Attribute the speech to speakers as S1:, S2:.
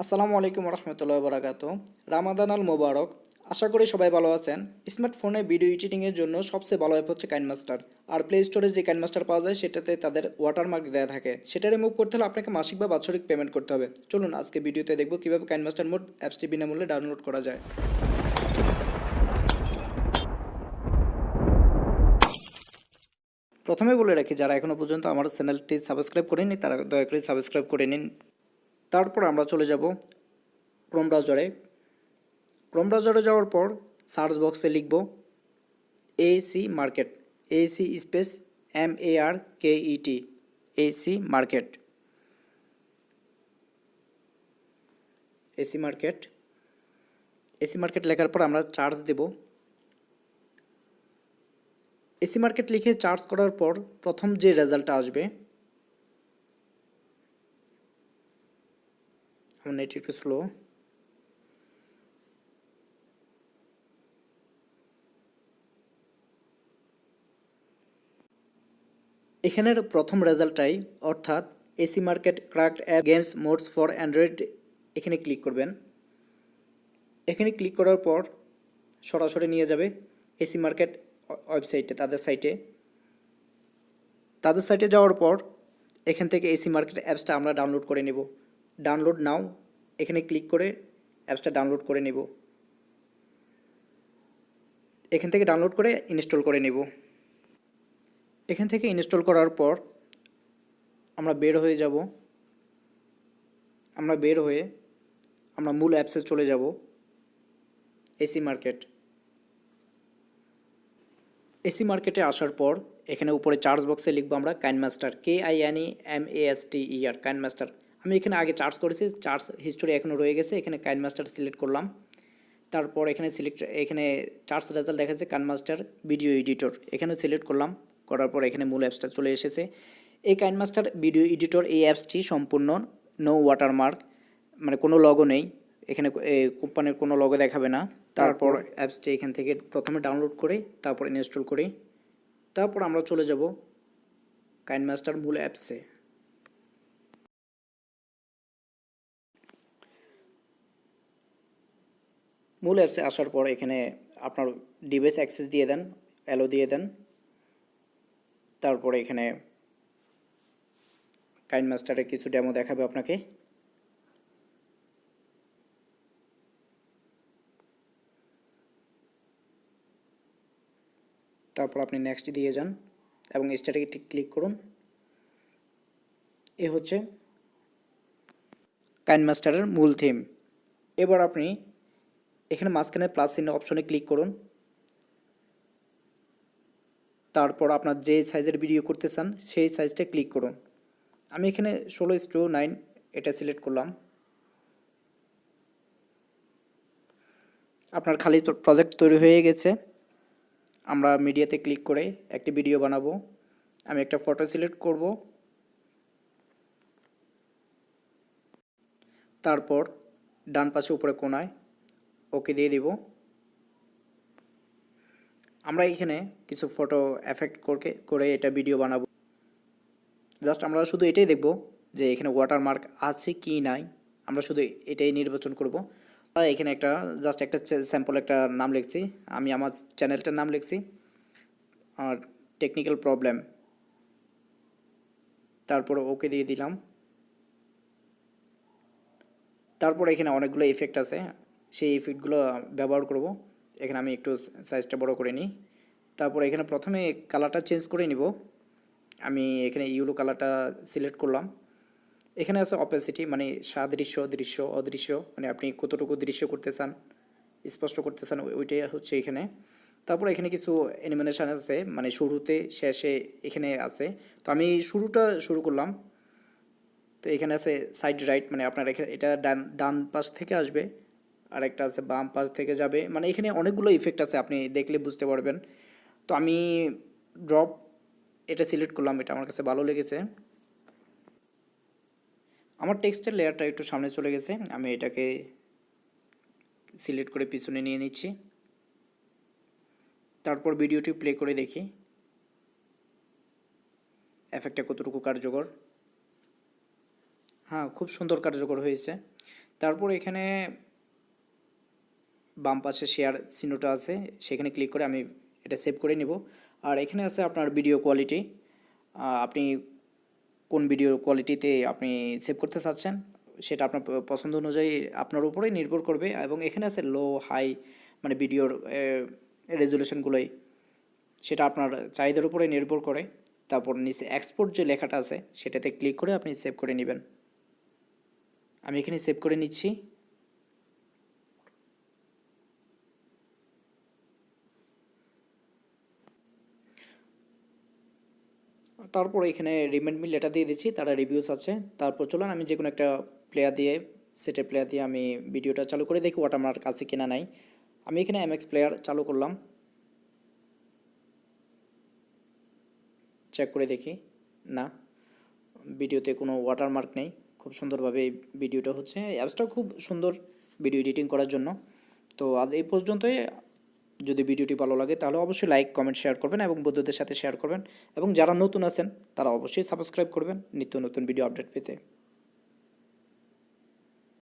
S1: আসসালামু আলাইকুম রহমতুল্লাহ বারাকাতু। রামাদান আল মোবারক। আশা করি সবাই ভালো আছেন। স্মার্টফোনে ভিডিও এডিটিংয়ের জন্য সবচেয়ে ভালো অ্যাপ হচ্ছে কাইনমাস্টার। আর প্লে স্টোরে যে কাইনমাস্টার পাওয়া যায় সেটাতে তাদের ওয়াটারমার্ক দেওয়া থাকে। সেটা রিমুভ করতে হলে আপনাকে মাসিক বা বাৎসরিক পেমেন্ট করতে হবে। চলুন আজকে ভিডিওতে দেখব কীভাবে কাইনমাস্টার মোড অ্যাপসটি বিনামূল্যে ডাউনলোড করা যায়। প্রথমে বলে রাখি, যারা এখনও পর্যন্ত আমার চ্যানেলটি সাবস্ক্রাইব করেনি তারা দয়া করে সাবস্ক্রাইব করে নিন। তারপর আমরা চলে যাব ক্রোম ব্রাউজারে। ক্রোম ব্রাউজারে যাওয়ার পর সার্চ বক্সে লিখব AC market, AC space MARKET, AC market, AC market. AC market লেখার পর আমরা চার্জ দেব। এসি মার্কেট লিখে চার্জ করার পর প্রথম যে রেজাল্টটা আসবে, আমার নেট একটু স্লো, এখানের প্রথম রেজাল্টটাই অর্থাৎ AC market cracked app games modes for Android, এখানে ক্লিক করবেন। এখানে ক্লিক করার পর সরাসরি নিয়ে যাবে এসি মার্কেট ওয়েবসাইটে, তাদের সাইটে যাওয়ার পর এখান থেকে এসি মার্কেট অ্যাপসটা আমরা ডাউনলোড করে নেব। ডাউনলোড নাও, এখানে ক্লিক করে অ্যাপসটা ডাউনলোড করে নেব। এখান থেকে ডাউনলোড করে ইনস্টল করে নেব। এখান থেকে ইনস্টল করার পর আমরা বের হয়ে যাব। আমরা মূল অ্যাপসে চলে যাব, এসি মার্কেট। এসি মার্কেটে আসার পর এখানে উপরে চার্জ বক্সে লিখবো আমরা কাইনমাস্টার, KINEMASTER, কাইনমাস্টার। আমি এখানে আগে চার্জ করেছি, চার্জ হিস্টোরি এখনও রয়ে গেছে। এখানে কাইনমাস্টার সিলেক্ট করলাম। তারপর এখানে চার্জ রেজাল্ট দেখাচ্ছে কাইনমাস্টার ভিডিও এডিটর, এখানে সিলেক্ট করলাম। করার পর এখানে মূল অ্যাপসটা চলে এসেছে। এই কাইনমাস্টার ভিডিও এডিটর, এই অ্যাপসটি সম্পূর্ণ নো ওয়াটারমার্ক, মানে কোনো লগো নেই এখানে, কোম্পানির কোনো লগো দেখাবে না। তারপর অ্যাপসটি এখান থেকে প্রথমে ডাউনলোড করে তারপর ইনস্টল করি। তারপর আমরা চলে যাব কাইনমাস্টার মূল অ্যাপসে। মূল অ্যাপসে আসার পর এখানে আপনার ডিভাইস অ্যাক্সেস দিয়ে দেন, অ্যালো দিয়ে দেন। তারপরে এখানে কাইনমাস্টারের কিছু ডেমো দেখাবে আপনাকে। তারপর আপনি নেক্সট দিয়ে যান এবং স্টার্টে ক্লিক করুন। এ হচ্ছে কাইনমাস্টারের মূল থিম। এবার আপনি এখানে মাঝখানে প্লাস চিহ্ন অপশনে ক্লিক করুন। তারপর আপনার যে সাইজের ভিডিও করতে চান সেই সাইজটা ক্লিক করুন। আমি এখানে 16:9 এটা সিলেক্ট করলাম। আপনার খালি প্রজেক্ট তৈরি হয়ে গেছে। আমরা মিডিয়াতে ক্লিক করে একটি ভিডিও বানাবো। আমি একটা ফটো সিলেক্ট করব। তারপর ডান পাশে উপরে কোণায় ওকে দিয়ে দিব। আমরা এখানে কিছু ফটো এফেক্ট করে এটা ভিডিও বানাবো। জাস্ট আমরা শুধু এটাই দেখব যে এখানে ওয়াটারমার্ক আছে কি নাই, আমরা শুধু এটাই নির্বাচন করব। আর এখানে একটা স্যাম্পল একটা নাম লিখছি, আমি আমার চ্যানেলটার নাম লিখছি আর টেকনিক্যাল প্রবলেম। তারপর ওকে দিয়ে দিলাম। তারপর এখানে অনেকগুলো ইফেক্ট আছে, সেই ইফেক্টগুলো ব্যবহার করব। এখানে আমি একটু সাইজটা বড় করে নিই। তারপর এখানে প্রথমে কালারটা চেঞ্জ করে নিব। আমি এখানে ইয়েলো কালারটা সিলেক্ট করলাম। এখানে আছে অপেসিটি, মানে সাদৃশ্য, দৃশ্য, অদৃশ্য, মানে আপনি কতটুকু দৃশ্য করতে চান, স্পষ্ট করতে চান, ওইটাই হচ্ছে এখানে। তারপর এখানে কিছু অ্যানিমেশন আছে, মানে শুরুতে শেষে এখানে আছে। তো আমি শুরুটা শুরু করলাম। তো এখানে আছে সাইড রাইট, মানে আপনার এটা ডান পাশ থেকে আসবে, আর একটা আছে বাম পাশ থেকে যাবে, মানে এখানে অনেকগুলো ইফেক্ট আছে, আপনি দেখলে বুঝতে পারবেন। তো আমি ড্রপ এটা সিলেক্ট করলাম, এটা আমার কাছে ভালো লেগেছে। আমার টেক্সটের লেয়ারটা একটু সামনে চলে গেছে, আমি এটাকে সিলেক্ট করে পিছনে নিয়ে নিচ্ছি। তারপর ভিডিওটি প্লে করে দেখি এফেক্টটা কতটুকু কার্যকর। হ্যাঁ, খুব সুন্দর কার্যকর হয়েছে। তারপর এখানে বাম পাশে শেয়ার চিহ্নটা আছে, সেখানে ক্লিক করে আমি এটা সেভ করে নিব। আর এখানে আছে আপনার ভিডিও কোয়ালিটি, আপনি কোন ভিডিও কোয়ালিটিতে আপনি সেভ করতে চাচ্ছেন সেটা আপনার পছন্দ অনুযায়ী আপনার উপরেই নির্ভর করবে। এবং এখানে আছে লো হাই, মানে ভিডিওর রেজুলেশনগুলোই, সেটা আপনার চাহিদার উপরে নির্ভর করে। তারপর নিচে এক্সপোর্ট যে লেখাটা আছে সেটাতে ক্লিক করে আপনি সেভ করে নেবেন। আমি এখানে সেভ করে নিচ্ছি। তারপর এখানে রিমেন্ড মি লেটার দিয়ে দিচ্ছি, তারা রিভিউস আছে। তারপর চলুন আমি যে কোনো একটা প্লেয়ার দিয়ে, সেটের প্লেয়ার দিয়ে আমি ভিডিওটা চালু করে দেখি ওয়াটারমার্ক আছে কিনা নাই। আমি এখানে এমএক্স প্লেয়ার চালু করলাম, চেক করে দেখি, না, ভিডিওতে কোনো ওয়াটারমার্ক নেই। খুব সুন্দরভাবে এই ভিডিওটা হচ্ছে, অ্যাপসটাও খুব সুন্দর ভিডিও এডিটিং করার জন্য। তো আজ এই পর্যন্তই। যদি ভিডিওটি ভালো লাগে তাহলে অবশ্যই লাইক কমেন্ট শেয়ার করবেন এবং বন্ধুদের সাথে শেয়ার করবেন। এবং যারা নতুন আছেন তারা অবশ্যই সাবস্ক্রাইব করবেন নিত্য নতুন ভিডিও আপডেট পেতে।